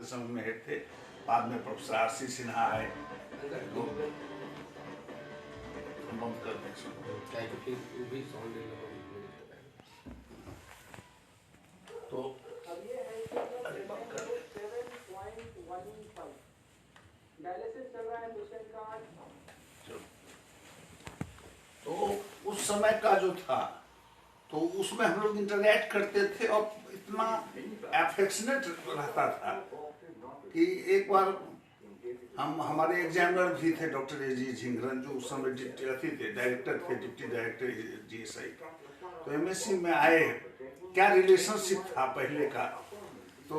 के समय में हेड थे। बाद में प्रोफेसर आर.सी. सिन्हा आए। बंद कर दें तो डायलिसिस चल रहा है पेशेंट का। तो उस समय का जो था तो उसमें हम लोग इंटरैक्ट करते थे और इतना एफेक्शनेट रहता था कि एक बार हमारे एग्जामिनर भी थे डॉक्टर ए.जी. झिंगरन, जो उस समय डायरेक्टर थे, डिप्टी डायरेक्टर जीएसआई का। तो एमएससी में आए, क्या रिलेशनशिप था पहले का, तो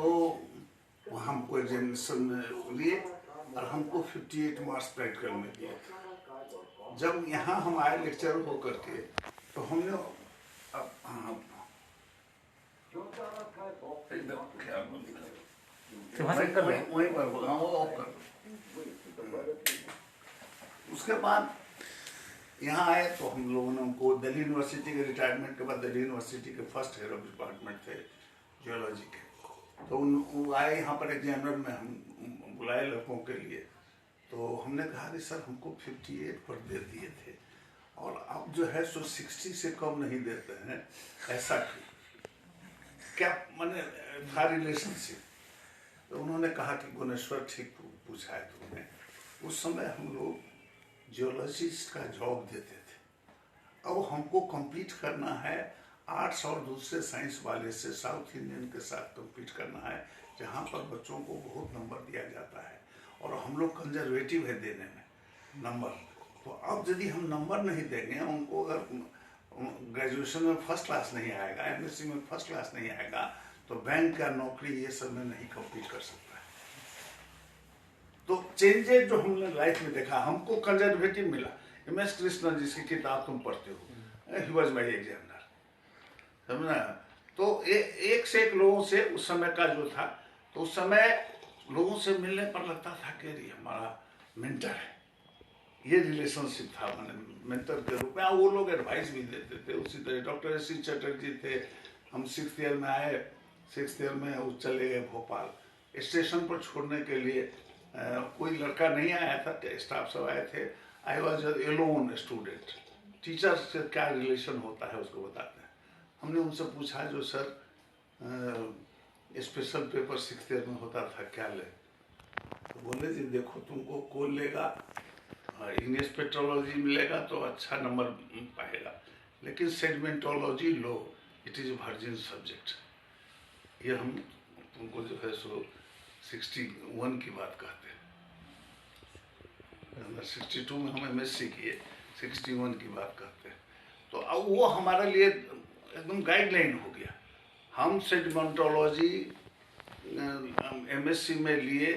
हमको एग्जामिनेशन में लिए और हमको 58 मार्क्स प्रैक्टिकल में दिए थे। जब यहाँ हम आए लेक्चर होकर के तो हमने वहीं पर उसके बाद यहाँ आए तो हम लोगों ने उनको दिल्ली यूनिवर्सिटी के रिटायरमेंट के बाद दिल्ली यूनिवर्सिटी के फर्स्ट हेड ऑफ डिपार्टमेंट थे जियोलॉजी के, तो वो आए यहाँ पर एग्जामिनर में हम बुलाए लड़कों के लिए। तो हमने कहा कि सर हमको 58 पर दे दिए थे और अब जो है सो 60 से कम नहीं देते हैं, ऐसा क्या मैंने था रिलेशनशिप। तो उन्होंने कहा कि गुणेश्वर ठीक पूछा है तुमने, उस समय हम लोग जियोलॉजिस्ट का जॉब देते थे। अब हमको कम्पीट करना है आर्ट्स और दूसरे साइंस वाले से, साउथ इंडियन के साथ कम्पीट करना है जहाँ पर बच्चों को बहुत नंबर दिया जाता है और हम लोग कंजर्वेटिव है देने में नंबर। तो अब यदि हम नंबर नहीं देंगे उनको, अगर ग्रेजुएशन में फर्स्ट क्लास नहीं आएगा, एमएससी में फर्स्ट क्लास नहीं आएगा, तो बैंक का नौकरी ये सब में नहीं कम्पीट कर सकता है। तो चेंजेस जो हमने लाइफ में देखा, हमको कंजर्वेटिव मिला। एम.एस. कृष्णन जिसकी किताब तुम पढ़ते हो, ही वॉज माई एग्जामिनर, समझना। तो एक से एक लोगों से उस समय का जो था, तो उस समय लोगों से मिलने पर लगता था कि ये हमारा मेंटर है, ये रिलेशनशिप था मैंने मेंटर के रूप में। वो लोग एडवाइस भी देते थे। उसी तरह डॉक्टर एस.सी. चटर्जी थे। हम 6th ईयर में आए, 6th ईयर में वो चले गए भोपाल। स्टेशन पर छोड़ने के लिए कोई लड़का नहीं आया था, स्टाफ सब आए थे। I was alone student. Teacher से क्या रिलेशन होता है उसको बताते हैं। हमने उनसे पूछा जो sir special paper 6th year में होता था क्या ले, तो बोले जी देखो तुमको कोल लेगा, इंग्लिश पेट्रोलॉजी मिलेगा तो अच्छा नंबर पाएगा, लेकिन सेडिमेंटोलॉजी लो, इट इज़ वर्जिन सब्जेक्ट। ये हम तुमको जो है सो 61 की बात कहते हैं। 62 में हम एमएससी किए, 61 की बात कहते हैं। तो अब वो हमारे लिए एकदम गाइडलाइन हो गया। हम सेडिमेंटोलॉजी एमएससी में लिए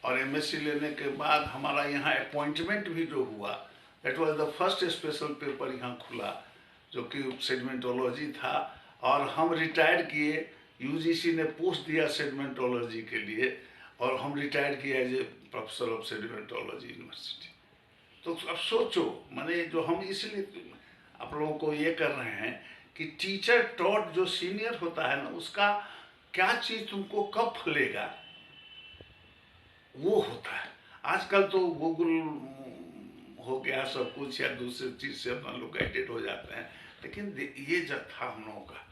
और एमएससी लेने के बाद हमारा यहाँ अपॉइंटमेंट भी जो हुआ, that was the first special paper यहाँ खुला जो कि सेडिमेंटोलॉजी था। और हम रिटायर किए, यूजीसी ने पोस्ट दिया सेडिमेंटोलॉजी के लिए और हम रिटायर किए as a professor of sedimentology university. तो अब सोचो, माने जो हम इसलिए आप लोगों को ये कर रहे हैं कि टीचर टॉट जो सीनियर होता है ना, उसका क्या चीज़ तुमको कब फलेगा वो होता है। आजकल तो गूगल हो गया सब कुछ, या दूसरे चीज़ से अपना लोग गाइडेड हो जाते हैं, लेकिन ये जो था हम लोगों का,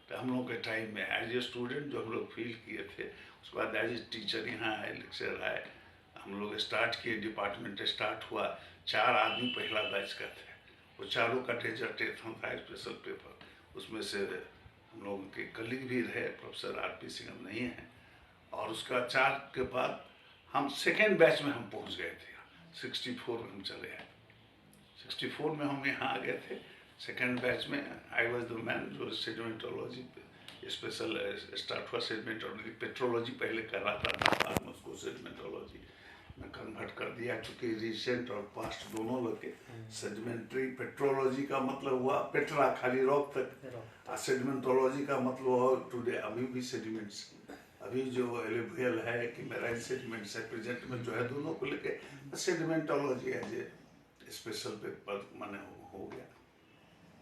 तो हम लोगों के टाइम में एज ए स्टूडेंट जो हम लोग फील किए थे, उसके बाद एज ए टीचर यहाँ आए, लेक्चर आए, हम लोग स्टार्ट किए, डिपार्टमेंट स्टार्ट हुआ। 4 आदमी पहला बैच का थे, वो चारों का डेजर्टेशन था स्पेशल पेपर। उसमें से हम लोगों के कलीग भी रहे, प्रोफेसर आर.पी. सिंह अब नहीं हैं। और उसका 4 के बाद हम सेकेंड बैच में हम पहुंच गए थे, 64 में हम चले आए। 64 में हम यहाँ आ गए थे सेकेंड बैच में। आई वॉज द मैन जो सेडिमेंटोलॉजी स्पेशल स्टार्ट हुआ। सेडिमेंटोलॉजी पेट्रोलॉजी पहले कर रहा था, बाद में उसको सेडिमेंटोलॉजी में कन्वर्ट कर दिया, चूँकि रिसेंट और पास्ट दोनों लगे। सेडिमेंट्री पेट्रोलॉजी का मतलब हुआ पेट्रा खाली रॉक तक, और सेडिमेंटोलॉजी का मतलब हुआ टुडे अभी भी सेडिमेंट्स, अभी जो एलिवियल है कि मेराइन सेडिमेंट्स है प्रेजेंट में जो है, दोनों को लेके सेडिमेंटोलॉजी एज ए स्पेशल पेपर माने हो गया।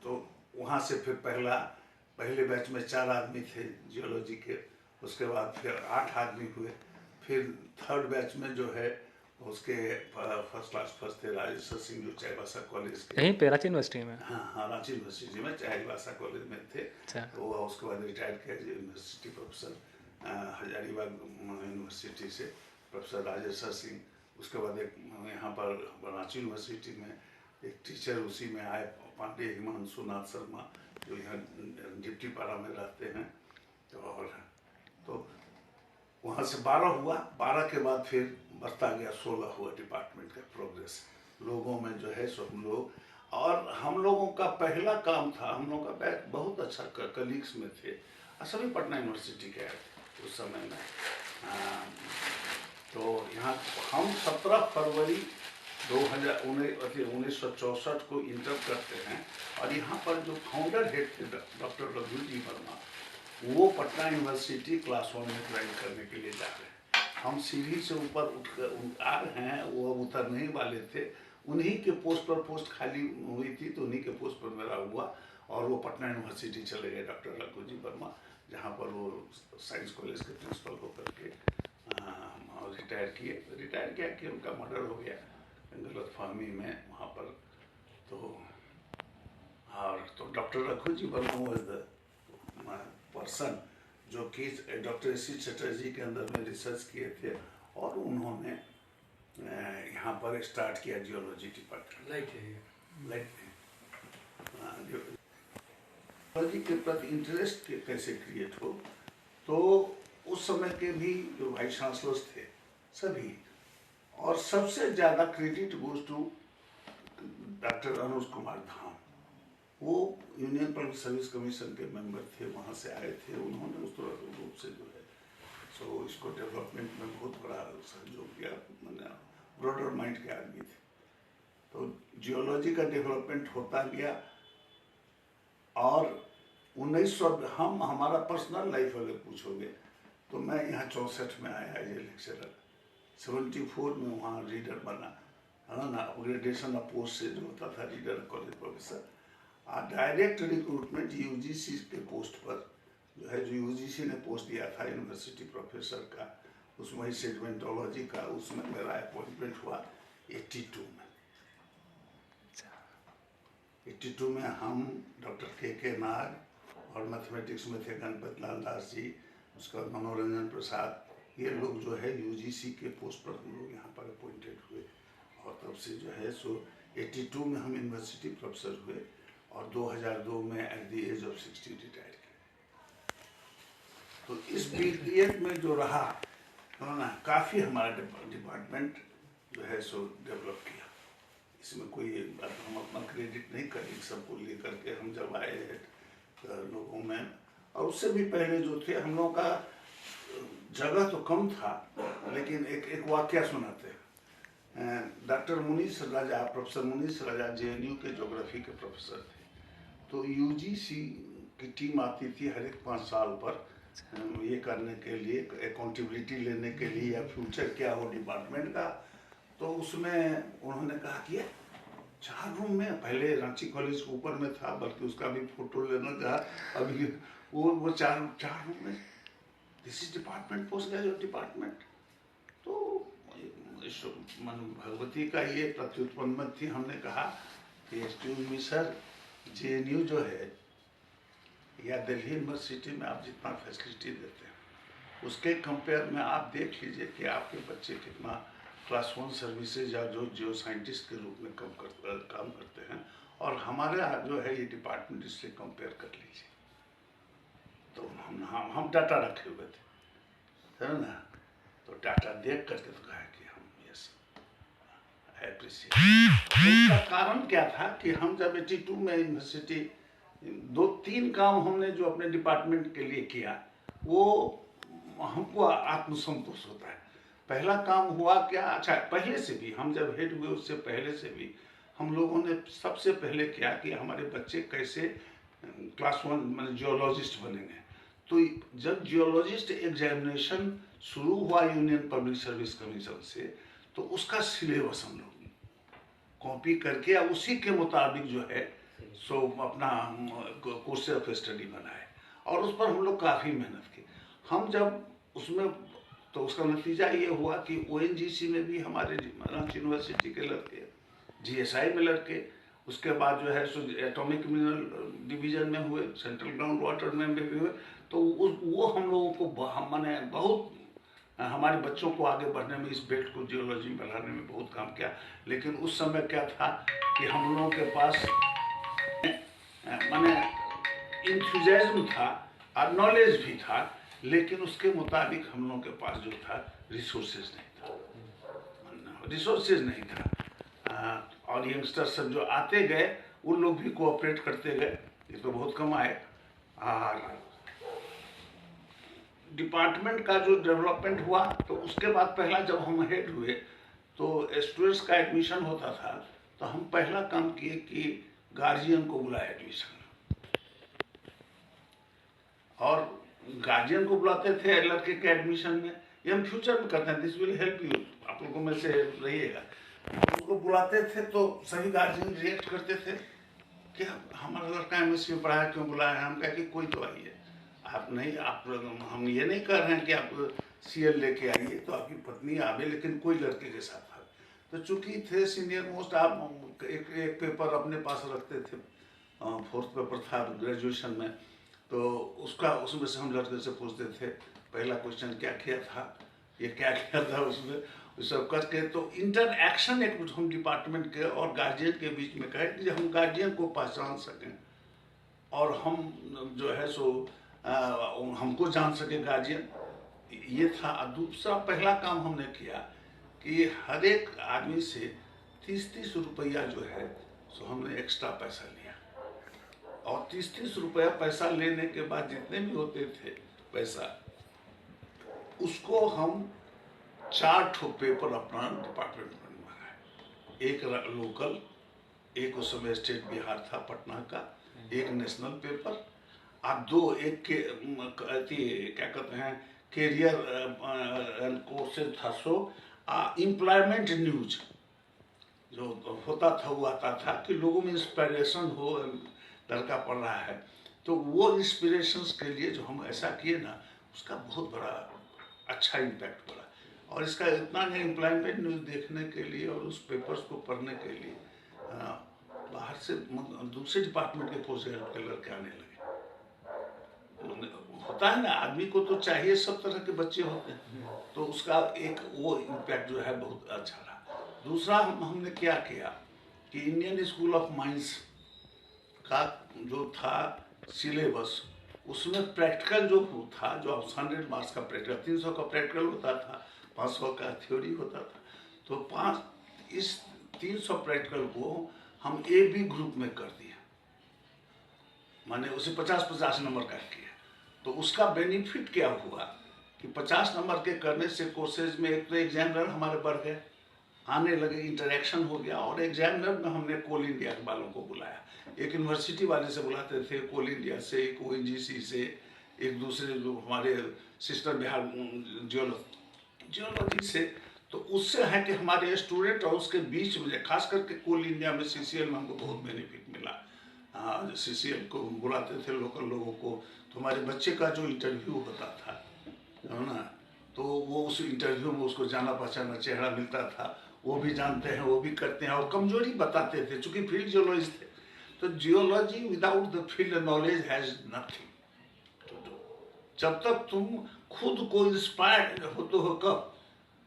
तो वहाँ से फिर पहले बैच में 4 आदमी थे जियोलॉजी के, उसके बाद फिर 8 आदमी हुए, फिर थर्ड बैच में जो है उसके फर्स्ट क्लास फर्स्ट थे राजेश्वर सिंह जो चाईबासा कॉलेज के, यहीं पे रांची यूनिवर्सिटी में। हाँ हाँ रांची यूनिवर्सिटी में चाईबासा कॉलेज में थे। अच्छा। तो वो उसके बाद रिटायर किया यूनिवर्सिटी प्रोफेसर हजारीबाग यूनिवर्सिटी से प्रोफेसर राजेश्वर सिंह। उसके बाद एक यहाँ पर रांची यूनिवर्सिटी में एक टीचर उसी में आए पांडे हिमांशु नाथ शर्मा जो यहाँ डिप्टी पारा में रहते हैं। तो वहाँ से 12 हुआ, 12 के बाद फिर बढ़ता गया, 16 हुआ डिपार्टमेंट का प्रोग्रेस लोगों में जो है सो हम लोग। और हम लोगों का पहला काम था, हम लोगों का बैच बहुत अच्छा कलीग्स में थे, सभी पटना यूनिवर्सिटी के थे उस समय में। तो यहाँ हम 17 फरवरी 1964 को इंटर करते हैं और यहाँ पर जो फाउंडर हेड थे डॉक्टर रघु जी वर्मा, वो पटना यूनिवर्सिटी क्लास 1 में ज्वाइन करने के लिए जा रहे हैं। हम सीढ़ी से ऊपर उठ कर आ रहे हैं, वो उतरने वाले थे, उन्हीं के पोस्ट पर पोस्ट खाली हुई थी तो उन्हीं के पोस्ट पर मेरा हुआ और वो पटना यूनिवर्सिटी चले गए डॉक्टर रघु जी वर्मा, जहाँ पर वो साइंस कॉलेज के प्रिंसिपल होकर के रिटायर किया कि उनका मर्डर हो गया गलतफहमी में वहाँ पर। तो doctor Raghu ji Verma was the person जो कि डॉक्टर एस.सी. चटर्जी के अंदर में रिसर्च किए थे और उन्होंने यहाँ पर स्टार्ट किया जियोलॉजी डिपार्टमेंट। जियोलॉजी के प्रति इंटरेस्ट कैसे क्रिएट हो, तो उस समय के भी जो वाइस चांसलर्स थे सभी, और सबसे ज़्यादा credit goes to doctor Anuj Kumar धाम। वो यूनियन पब्लिक सर्विस कमीशन के मेंबर थे, वहाँ से आए थे, उन्होंने उस तरह रूप से जो है सो इसको डेवलपमेंट में बहुत बड़ा सहयोग किया, मैंने ब्रॉडर माइंड के आदमी थे। तो जियोलॉजी का डेवलपमेंट होता गया और 1900 हमारा पर्सनल लाइफ अगर पूछोगे तो मैं यहाँ 64 में आया एज ए लेक्चरर, 74 में वहाँ रीडर बना, है ना, अपग्रेडेशन ऑफ पोस्ट से जो होता था reader college professor. Direct recruitment UGC के पोस्ट पर जो है, जो यूजीसी ने पोस्ट दिया था यूनिवर्सिटी प्रोफेसर का, उसमें ही सेगमेंटोलॉजी का, उसमें मेरा अपॉइंटमेंट हुआ 82 में। 82 में हम डॉक्टर के नाग और मैथमेटिक्स में थे गणपत लाल दास जी, उसका मनोरंजन प्रसाद, ये लोग जो है यूजीसी के पोस्ट पर हम लोग यहाँ पर अपॉइंटेड हुए और तब से जो है सो 82 में हम यूनिवर्सिटी प्रोफेसर हुए और 2002 में at the age of 60 retire किए। तो इस पीरियड में जो रहा ना, काफ़ी हमारा डिपार्टमेंट जो है सो डेवलप किया। इसमें कोई हम अपना क्रेडिट नहीं करेंगे, सबको लेकर के हम जब आए लोगों में, और उससे भी पहले जो थे हम लोगों का जगह तो कम था, लेकिन एक वाक्य सुनाते हैं। डॉक्टर मुनीस राजा, प्रोफेसर मुनीस राजा जेएनयू के ज्योग्राफी के प्रोफेसर थे। तो यूजीसी की टीम आती थी हर एक 5 साल पर ये करने के लिए, अकाउंटेबिलिटी लेने के लिए या फ्यूचर क्या हो डिपार्टमेंट का। तो उसमें उन्होंने कहा कि 4 रूम में, पहले रांची कॉलेज ऊपर में था, बल्कि उसका भी फोटो लेना था अभी, वो 4 रूम में, this is department, post graduate department. तो मन भगवती का ये प्रत्युत्पन्न थी। हमने कहा कि एक्सक्यूज मी सर, जेएनयू जो है या दिल्ली यूनिवर्सिटी में आप जितना फैसिलिटी देते हैं उसके कंपेयर में आप देख लीजिए कि आपके बच्चे कितना क्लास 1 सर्विसेज या जो साइंटिस्ट के रूप में काम करते हैं, और हमारे जो है ये डिपार्टमेंट इससे कंपेयर कर लीजिए। तो हम डाटा रखे हुए थे, है ना, तो डाटा देख करके तो कहा कि हम यस एप्रिशिएट। उसका कारण क्या था कि हम जब 82 में यूनिवर्सिटी, 2-3 काम हमने जो अपने डिपार्टमेंट के लिए किया वो हमको आत्मसंतोष होता है। पहला काम हुआ क्या, अच्छा पहले से भी हम जब हेड हुए उससे पहले से भी हम लोगों ने सबसे पहले किया कि हमारे बच्चे कैसे क्लास 1 मतलब जियोलॉजिस्ट बनेंगे। तो जब जियोलॉजिस्ट एग्जामिनेशन शुरू हुआ यूनियन पब्लिक सर्विस कमीशन से, तो उसका सिलेबस हम लोग कॉपी करके या उसी के मुताबिक जो है सो अपना कोर्स ऑफ स्टडी बनाए और उस पर हम लोग काफ़ी मेहनत की। हम जब उसमें तो उसका नतीजा ये हुआ कि ONGC में भी हमारे रांची यूनिवर्सिटी के लड़के, GSI में लड़के, उसके बाद जो है सो एटॉमिक मिनरल डिवीजन में हुए, सेंट्रल ग्राउंड वाटर में भी हुए। तो वो हम लोगों को मैंने बहुत हमारे बच्चों को आगे बढ़ने में, इस बेल्ट को जियोलॉजी में बढ़ाने में बहुत काम किया। लेकिन उस समय क्या था कि हम लोगों के पास माने इंथुजियाज्म था और नॉलेज भी था, लेकिन उसके मुताबिक हम लोगों के पास जो था रिसोर्सेज नहीं था। और यंगस्टर सब जो आते गए उन लोग भी कोऑपरेट करते गए, ये तो बहुत कम आए। और डिपार्टमेंट का जो डेवलपमेंट हुआ, तो उसके बाद पहला जब हम हेड हुए तो स्टूडेंट्स का एडमिशन होता था, तो हम पहला काम किए कि गार्जियन को बुलाए एडमिशन, और गार्जियन को बुलाते थे लड़के के एडमिशन में। ये हम फ्यूचर में करते हैं, दिस विल हेल्प यू, आप लोगों में से रहिएगा। उनको बुलाते थे तो सभी गार्जियन रिएक्ट करते थे कि हमारा लड़का MSc में पढ़ा है, क्यों बुलाया है? हम कहे कि कोई तो आइए, आप नहीं, आप हम ये नहीं कर रहे हैं कि आप CL लेके आइए, तो आपकी पत्नी आवे, लेकिन कोई लड़के के साथ आवे। तो चूंकि थे सीनियर मोस्ट, आप एक पेपर अपने पास रखते थे, 4th पेपर था ग्रेजुएशन में, तो उसमें से हम लड़के से पूछते थे पहला क्वेश्चन क्या किया था, ये क्या किया था, उसमें सब करके। तो इंटरएक्शन एक हम डिपार्टमेंट के और गार्जियन के बीच में कहे कि हम गार्जियन को पहचान सकें और हम जो है सो हमको जान सके गार्जियन, ये था। दूसरा पहला काम हमने किया कि हर एक आदमी से 30-30 रुपया जो है सो हमने एक्स्ट्रा पैसा लिया, और 30-30 रुपया पैसा लेने के बाद जितने भी होते थे पैसा, उसको हम 4 ठो पेपर अपना डिपार्टमेंट में मंगाए। एक लोकल, एक उस समय स्टेट बिहार था पटना का, एक नेशनल पेपर, और 2 एक के क्या कहते हैं कैरियर कोर्सेज था, सो एम्प्लॉयमेंट न्यूज जो होता था वो आता था कि लोगों में इंस्पिरेशन हो, लड़का पढ़ रहा है, तो वो इंस्पिरेशंस के लिए जो हम ऐसा किए ना, उसका बहुत बड़ा अच्छा इम्पैक्ट पड़ा। और इसका इतना है, एम्प्लॉयमेंट न्यूज़ देखने के लिए और उस पेपर्स को पढ़ने के लिए बाहर से दूसरे डिपार्टमेंट के पोस्ट ग्रेजुएट के लड़के आने लगे। होता है ना, आदमी को तो चाहिए, सब तरह के बच्चे होते हैं, तो उसका एक वो इम्पैक्ट जो है बहुत अच्छा रहा। दूसरा हमने क्या किया कि इंडियन स्कूल ऑफ माइंस का जो था सिलेबस, उसमें प्रैक्टिकल जो था, जो 100 मार्क्स का प्रैक्टिकल, 300 का प्रैक्टिकल होता था, 500 का थ्योरी होता था। तो इस 300 प्रैक्टिकल को हम AB ग्रुप में कर दिया, माने उसे 50-50 नंबर का किया। तो उसका बेनिफिट क्या हुआ कि 50 नंबर के करने से कोर्सेज में एक तो एग्जामिनर हमारे बढ़ गए, आने लगे, इंटरेक्शन हो गया। और एग्जामिनर में हमने कोल इंडिया के वालों को बुलाया, एक यूनिवर्सिटी वाले से बुलाते थे, कोल इंडिया से, एक ONGC से, एक दूसरे जो हमारे सिस्टर बिहार जियोलॉजी से। तो उससे है कि हमारे स्टूडेंट और उसके बीच में, खास करके कोल इंडिया में CCL में हमको बहुत बेनिफिट मिला। CCL को बुलाते थे लोकल लोगों को, तो हमारे बच्चे का जो इंटरव्यू होता था है ना, तो वो उस इंटरव्यू में उसको जाना पहचाना चेहरा मिलता था, वो भी जानते हैं, वो भी करते हैं, और कमजोरी बताते थे, चूंकि फील्ड जियोलॉजिस्ट थे। तो geology without the field knowledge has nothing to do. जब तक तुम खुद को इंस्पायर्ड होते हो, कब?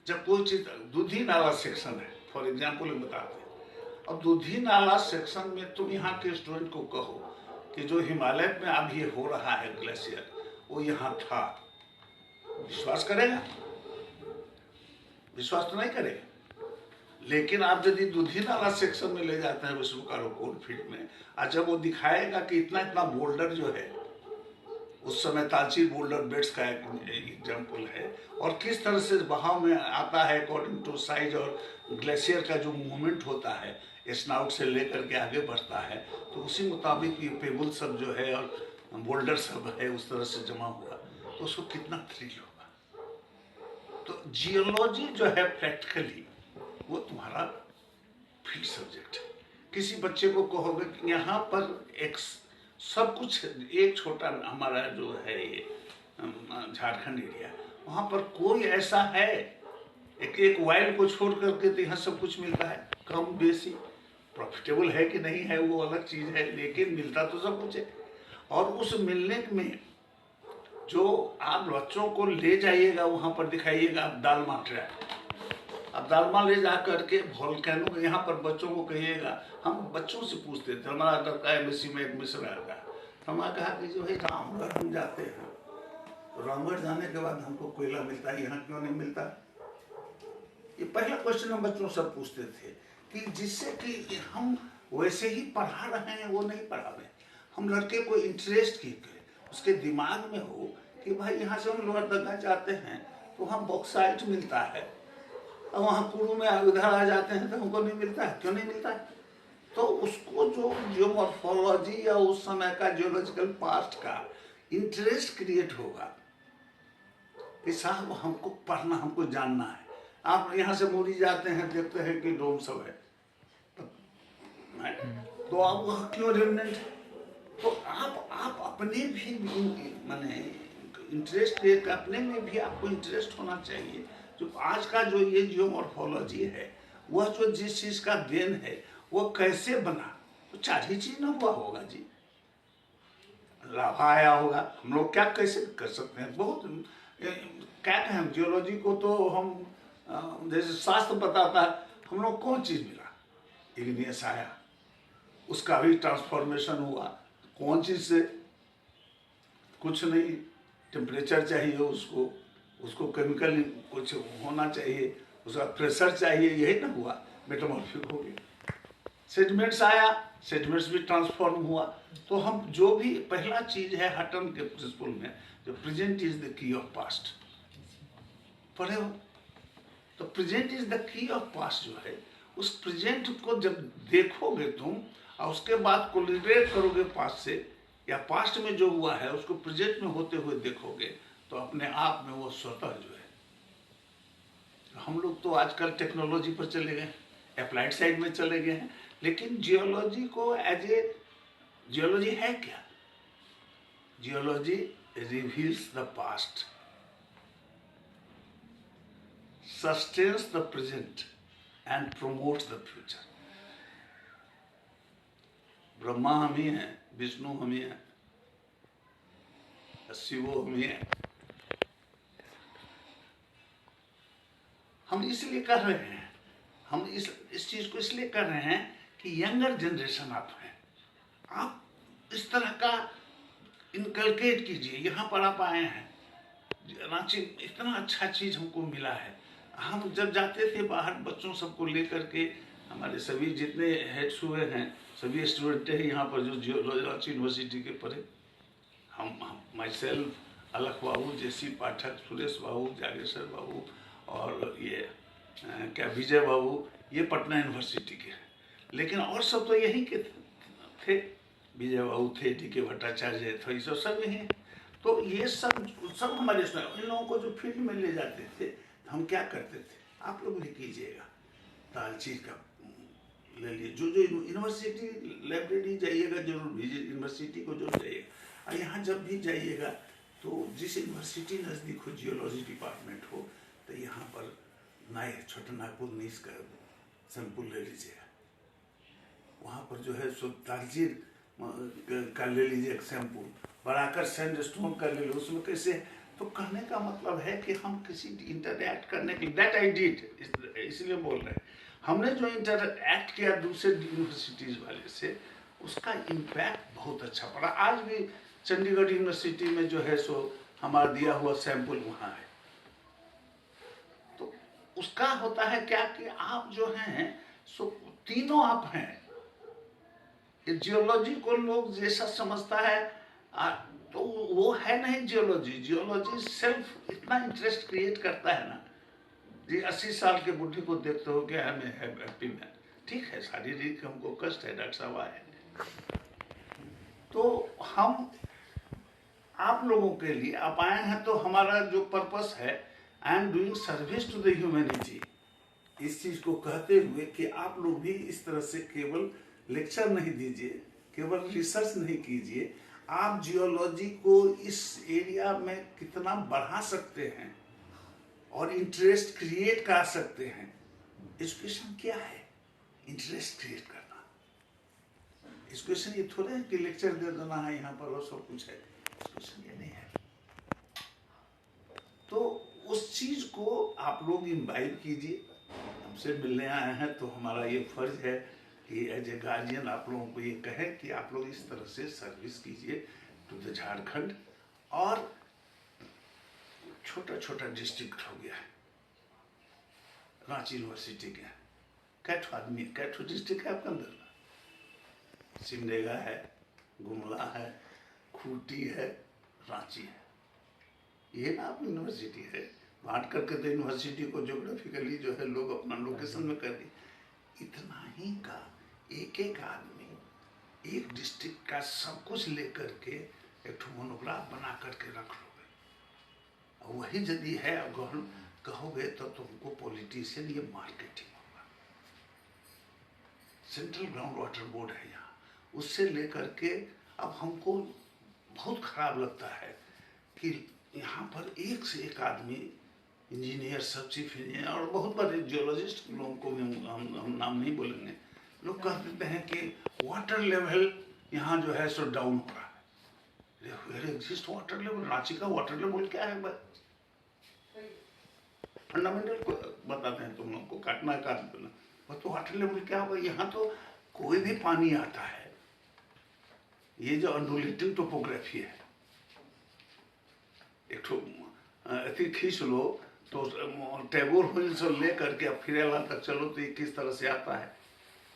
जब कोई चीज, दूधी नाला सेक्शन है फॉर एग्जाम्पल बताते हैं, अब दूधी नाला सेक्शन में तुम यहाँ के स्टूडेंट को कहो कि जो हिमालय में अब ये हो रहा है ग्लेशियर, वो यहाँ था, विश्वास करेगा? विश्वास तो नहीं करेगा। लेकिन आप यदि दूधी नाला सेक्शन में ले जाते हैं विश्वकारो कोल फील्ड में, और जब वो दिखाएगा कि इतना इतना बोल्डर जो है, उस समय तालची बोल्डर बेड्स का एग्जाम्पल है, और किस तरह से बहाव में आता है अकॉर्डिंग टू साइज, और ग्लेशियर का जो मूवमेंट होता है स्नाउट से लेकर के आगे बढ़ता है, तो उसी मुताबिक ये पेबल सब जो है और बोल्डर सब है उस तरह से जमा हुआ, तो उसको कितना थ्रिल होगा। तो जियोलॉजी जो है प्रैक्टिकली वो तुम्हारा फील्ड सब्जेक्ट है। किसी बच्चे को कहोगे कि यहाँ पर एक सब कुछ, एक छोटा हमारा जो है ये झारखंड एरिया, वहाँ पर कोई ऐसा है एक वाइल्ड को छोड़ करके तो यहाँ सब कुछ मिलता है, कम बेसी। प्रॉफिटेबल है कि नहीं है वो अलग चीज़ है, लेकिन मिलता तो सब कुछ है। और उस मिलने में जो आप बच्चों को ले जाइएगा वहाँ पर दिखाइएगा, आप दालमा ट्रैप, अब दालमा ले जा करके वोल्केनो यहाँ पर बच्चों को कहिएगा। हम बच्चों से पूछते थे, हमारा लड़का एमएससी में एडमिशन आया था, हमारा कहा कि जो है रामगढ़ हम जाते हैं, तो रामगढ़ जाने के बाद हमको कोयला मिलता है, यहाँ क्यों नहीं मिलता? ये पहला क्वेश्चन हम बच्चों से पूछते थे कि जिससे कि हम वैसे ही पढ़ा रहे हैं वो नहीं पढ़ा रहे, हम लड़के को इंटरेस्ट की उसके दिमाग में हो कि भाई यहाँ से हम लोहरदगा जाते हैं तो हम बॉक्साइट मिलता है, और वहाँ कुरू में उधर आ जाते हैं तो हमको नहीं मिलता है, क्यों नहीं मिलता है? तो उसको जो जियोमॉर्फोलॉजी या उस समय का जियोलॉजिकल पास्ट का इंटरेस्ट क्रिएट होगा कि साहब हमको पढ़ना, हमको जानना है। आप यहाँ से मोरी जाते हैं, देखते हैं कि डोम सब है, तो आप वहाँ क्यों रेमिनेंट है? तो आप अपने भी माने इंटरेस्ट क्रिएट, अपने में भी आपको इंटरेस्ट होना चाहिए। जो आज का जो ये जियोमॉर्फोलॉजी है, वह जो जिस चीज का देन है वो कैसे बना, तो चार ही चीज ना हुआ होगा जी। लाभा आया होगा, हम लोग क्या कैसे कर सकते हैं? बहुत क्या कहें, जियोलॉजी को तो हम जैसे शास्त्र बताता है, हम लोग कौन चीज मिला? इग्नियस आया, उसका भी ट्रांसफॉर्मेशन हुआ, कौन चीज से? कुछ नहीं, टेम्परेचर चाहिए उसको केमिकल कुछ होना चाहिए, उसका प्रेशर चाहिए, यही ना हुआ, मेटामॉर्फिक हो गया। सेडिमेंट्स आया, सेडिमेंट्स भी ट्रांसफॉर्म हुआ। तो हम जो भी पहला चीज है हटन के प्रिंसिपल में, जो present is the key of past, पढ़े हो? तो present is the key of past जो है, उस प्रेजेंट को जब देखोगे तुम और उसके बाद कोलिब्रेट करोगे पास्ट से, या पास्ट में जो हुआ है उसको प्रेजेंट में होते हुए देखोगे, तो अपने आप में वो स्वतः जो है। हम लोग तो आजकल टेक्नोलॉजी पर चले गए, अप्लाइड साइड में चले गए हैं, लेकिन जियोलॉजी को एज ए जियोलॉजी है क्या? Geology reveals the past, sustains the present and promotes the future. Brahma हम ही हैं, विष्णु हम ही हैं, शिवो हम ही हैं। हम इसलिए कर रहे हैं, हम इस चीज को इसलिए कर रहे हैं कि यंगर जनरेशन आप हैं, आप इस तरह का इनकलकेट कीजिए। यहाँ पर आप आए हैं, रांची इतना अच्छा चीज हमको मिला है। हम जब जाते थे बाहर बच्चों सबको लेकर के, हमारे सभी जितने हेड्स हुए हैं सभी स्टूडेंट हैं यहाँ पर जो रांची यूनिवर्सिटी के पढ़े, हम माई सेल्फ, अलख बाबू, जेसी पाठक, सुरेश बाबू, जागेश्वर बाबू और ये क्या विजय बाबू, ये पटना यूनिवर्सिटी के हैं। लेकिन और सब तो यहीं के थे, विजय बाबू थे, डी के भट्टाचार्य थे, ये सब यहीं हैं। तो ये सब हमारे इन लोगों को जो फील्ड में ले जाते थे, हम क्या करते थे, आप लोग भी कीजिएगा, तालची का ले लिए, जो यूनिवर्सिटी लाइब्रेरी जाइएगा जरूर भेजिए, यूनिवर्सिटी को जरूर जाइएगा। और यहाँ जब भी जाइएगा तो जिस यूनिवर्सिटी नज़दीक हो, जियोलॉजी डिपार्टमेंट हो, तो यहाँ पर छोटा नागपुर नीस का सैंपल ले लीजिएगा। वहाँ पर जो है सो तालचीर का ले लीजिए सैंपल, बराकर सैंडस्टोन का ले लो, उसमें कैसे। तो कहने का मतलब है कि हम किसी इंटरैक्ट करने के, दैट आई डिड, इसलिए बोल रहे हैं, हमने जो इंटरैक्ट किया दूसरे यूनिवर्सिटीज़ वाले से, उसका इम्पैक्ट बहुत अच्छा पड़ा। आज भी चंडीगढ़ यूनिवर्सिटी में जो है सो हमारा दिया हुआ सैंपल वहाँ है। तो उसका होता है क्या कि आप जो हैं सो तीनों आप हैं। जियोलॉजी को लोग जैसा समझता है तो वो है नहीं जियोलॉजी। जियोलॉजी सेल्फ इतना इंटरेस्ट क्रिएट करता है ना जी। 80 साल के बुढ़े को देखते हो क्या हमें हैप्पी में, ठीक है, शारीरिक हमको कष्ट है, डॉक्टर साहब आए। तो हम आप लोगों के लिए आप आए हैं, तो हमारा जो पर्पस है, I am doing service to the humanity, इस चीज को कहते हुए कि आप लोग भी इस तरह से केवल लेक्चर नहीं दीजिए, केवल रिसर्च नहीं कीजिए, आप जियोलॉजी को इस एरिया में कितना बढ़ा सकते हैं और इंटरेस्ट क्रिएट कर सकते हैं। एजुकेशन क्या है? इंटरेस्ट क्रिएट करना। एजुकेशन ये थोड़ा है कि लेक्चर दे देना है यहाँ पर और सब कुछ है। एजुकेशन ये नहीं है। तो उस चीज को आप लोग इम्बाइब कीजिए। हमसे मिलने आए हैं तो हमारा ये फर्ज है कि एज ए गार्जियन आप लोगों को ये कहें कि आप लोग इस तरह से सर्विस कीजिए टू द झारखंड। और छोटा छोटा डिस्ट्रिक्ट हो गया है, रांची यूनिवर्सिटी के कैठो आदमी, कैठो डिस्ट्रिक्ट है आपके अंदर, सिमडेगा है, गुमला है, खूंटी है, रांची है। ये ना आप यूनिवर्सिटी है। बांट करके तो यूनिवर्सिटी को ज्योग्राफिकली जो है लोग अपना लोकेशन में कर दिए। इतना ही का एक एक आदमी एक डिस्ट्रिक्ट का सब कुछ लेकर के एक मोनोग्राफ बना करके रख लोगे। और वही यदि है अगर कहोगे तो तुमको पॉलिटिशियन ये मार्केटिंग होगा। सेंट्रल ग्राउंड वाटर बोर्ड है यहाँ, उससे लेकर के अब हमको बहुत खराब लगता है कि यहाँ पर एक से एक आदमी इंजीनियर, सब चीफ इंजीनियर और बहुत बड़े जियोलॉजिस्ट लोगों को भी हम नाम नहीं बोलेंगे, लोग कह देते हैं कि वाटर लेवल यहाँ जो है सो डाउन हो रहा है। Where exist water level? Ranchi का वाटर लेवल क्या है? फंडामेंटल को बताते हैं तुम लोग को, काटना काट देना। बस तो वाटर लेवल क्या होगा? यहाँ तो कोई भी पानी आता है। ये जो अंडुलेटिव टोपोग्राफी है, एक अति खींच लो तो टैगोर हिल से ले करके अब फिरेला तक चलो तो ये किस तरह से आता है।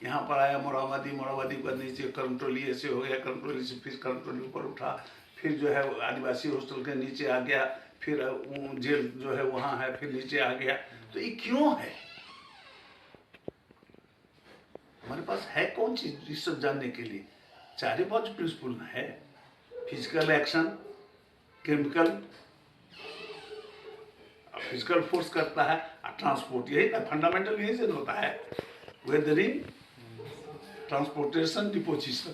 यहाँ पर आया मोराबादी, मोराबादी पर नीचे करमटोली ऐसे हो गया, करमटोली से फिर करमटोली ऊपर उठा, फिर जो है आदिवासी हॉस्टल के नीचे आ गया, फिर जेल जो है वहाँ है, फिर नीचे आ गया। तो ये क्यों है? हमारे पास है कौन चीज इस सब जानने के लिए? 4-5 प्रिंसिपल है। Physical action, chemical, physical force करता है, ट्रांसपोर्ट, यही ना फंडामेंटल यही से होता है। Weathering, transportation, deposition.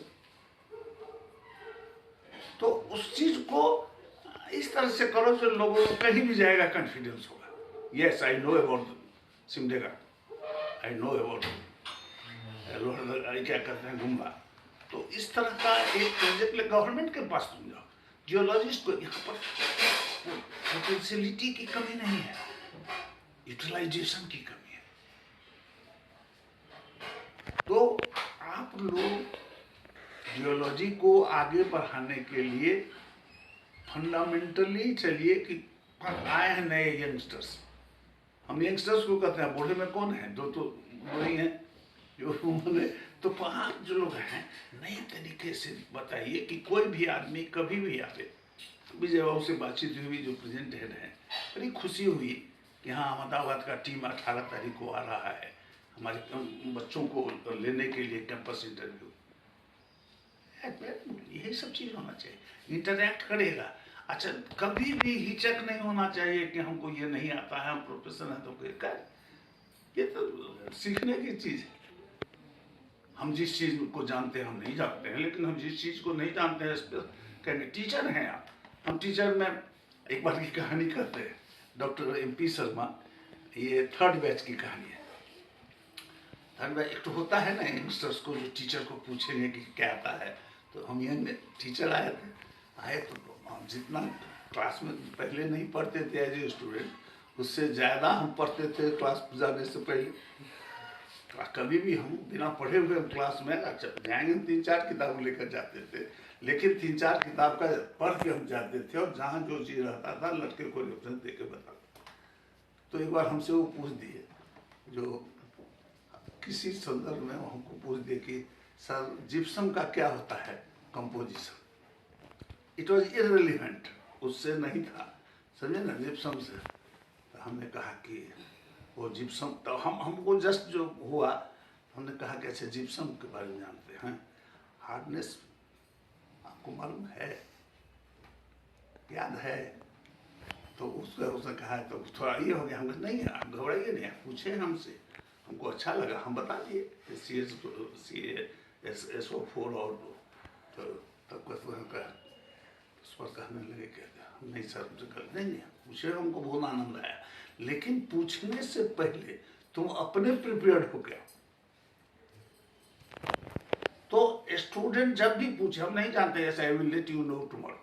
तो उस चीज को इस तरह से करो जो लोगों को कहीं भी जाएगा कॉन्फिडेंस होगा। Yes, I know about Simdega, I know about क्या कहते हैं गुम्बा। तो इस तरह का एक प्रोजेक्ट गवर्नमेंट के पास तुम जाओ, जियोलॉजिस्ट को यहाँ पर पोटेंशियलिटी की कमी नहीं है, यूटिलाइजेशन की कमी है। तो आप लोग जियोलॉजी को आगे बढ़ाने के लिए फंडामेंटली चलिए कि आए हैं नए यंगस्टर्स। हम यंगस्टर्स को कहते हैं, बूढ़े में कौन है? दो तो वही हैं जो उन्होंने। तो 5 जो लोग हैं नए तरीके से बताइए कि कोई भी आदमी कभी भी आवे। विजय बाबू से बातचीत हुई, जो प्रेजेंट हेड है, बड़ी खुशी हुई कि हाँ अहमदाबाद का टीम 18 तारीख को आ रहा है हमारे बच्चों को लेने के लिए कैंपस इंटरव्यू। यही सब चीज़ होना चाहिए, इंटरैक्ट करेगा। अच्छा, कभी भी हिचक नहीं होना चाहिए कि हमको ये नहीं आता है, हम प्रोफेसर हैं तो कर। ये तो सीखने की चीज़ है। हम जिस चीज़ को जानते हैं हम नहीं जानते हैं, लेकिन हम जिस चीज़ को नहीं जानते हैं इस पर कहेंगे टीचर हैं आप। हम टीचर में एक बार की कहानी करते हैं, डॉक्टर MP शर्मा, ये 3rd बैच की कहानी है। 3rd बैच एक तो होता है ना यंगस्टर्स को जो टीचर को पूछेंगे कि क्या आता है। तो हम यंग टीचर आए तो हम जितना क्लास में पहले नहीं पढ़ते थे एज ए स्टूडेंट, उससे ज़्यादा हम पढ़ते थे क्लास जाने से पहले। कभी भी हम बिना पढ़े हुए क्लास में अच्छा जाएंगे 3-4 किताब लेकर जाते थे, लेकिन 3-4 किताब का पढ़ के हम जाते थे और जहाँ जो चीज़ रहता था लड़के को रेफरेंस दे के बताते। तो एक बार हमसे वो पूछ दिए, जो किसी संदर्भ में हमको पूछ दिए कि सर जिप्सम का क्या होता है कंपोजिशन। इट वॉज इररिलेवेंट, उससे नहीं था, समझे ना, जिप्सम से। तो हमने कहा कि वो जिप्सम, तो हमको जस्ट जो हुआ हमने कहा कि अच्छा जिप्सम के बारे में जानते हैं, हार्डनेस आपको मालूम है, याद है? तो उसने कहा, तो थोड़ा ये हो गया। हम नहीं आप घबराइए नहीं, आप पूछे हमसे, हमको अच्छा लगा, हम बता दिए CaSO4 और तो तब का उस पर कहने लगे कि नहीं सर मुझे कर देंगे, पूछे, हमको बहुत आनंद आया, लेकिन पूछने से पहले तुम अपने प्रिपेयर्ड हो क्या? तो स्टूडेंट जब भी पूछे, हम नहीं जानते ऐसा, I will let you know tomorrow,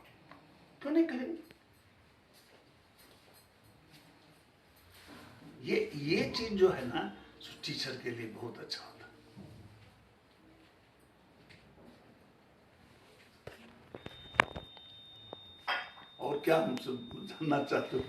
क्यों नहीं कहेंगे? ये चीज जो है ना, टीचर के लिए बहुत अच्छा होता है। और क्या हमसे जानना चाहते हो?